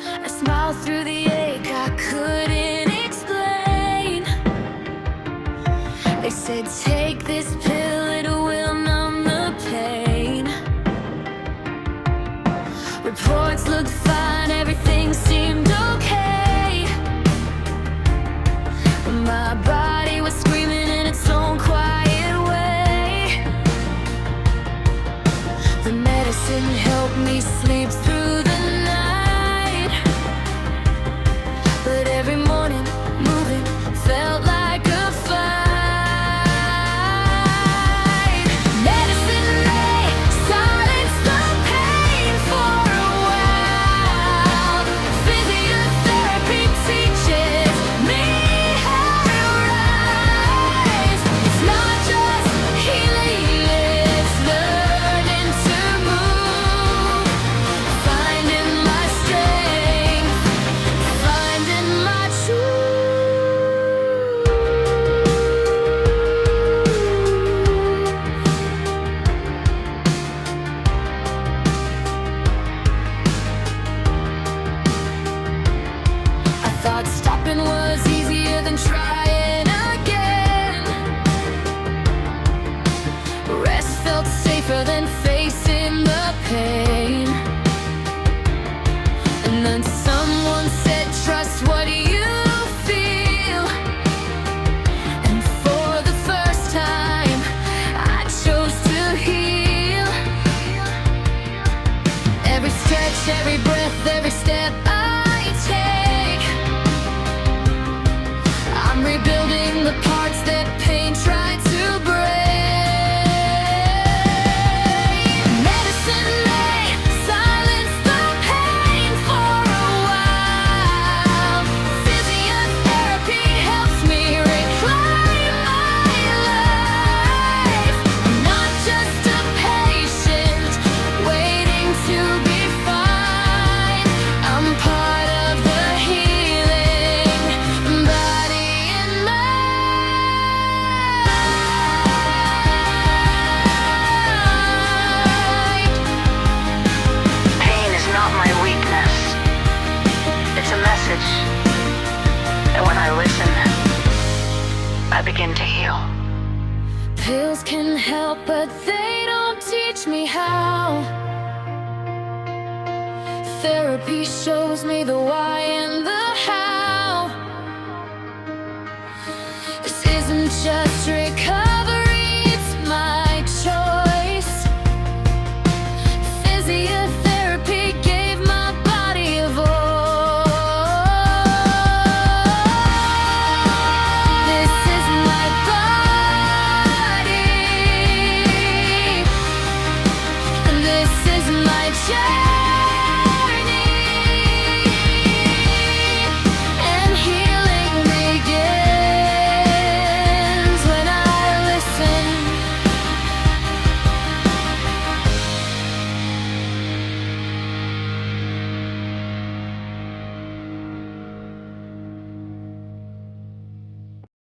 I smiled through the ache I couldn't explain. They said, take this pill, it will numb the pain. Reports looked fine, everything seemed okay. But my body was screaming in its own quiet way. The medicine helped me sleep through the night, but every morning moving felt like a fight. Medicine may silence the pain for a while. Physiotherapy teaches me how to rise. It's not just healing, it's learning to move. Finding my strength, finding my truth. I thought stopping was easier than trying again. Rest felt safer than facing the pain. And then someone said, trust what you feel. And for the first time, I chose to heal. Every stretch, every breath, every step I take, I'm rebuilding the parts that pain tried to break. Medicine may silence the pain for a while. Physiotherapy helps me reclaim my life. I'm not just a patient waiting to be fine. I'm part of the healing, body and mind. Pain is not my weakness. It's a message. And when I listen, I begin to heal. Pills can help, but they don't teach me how. Therapy shows me the why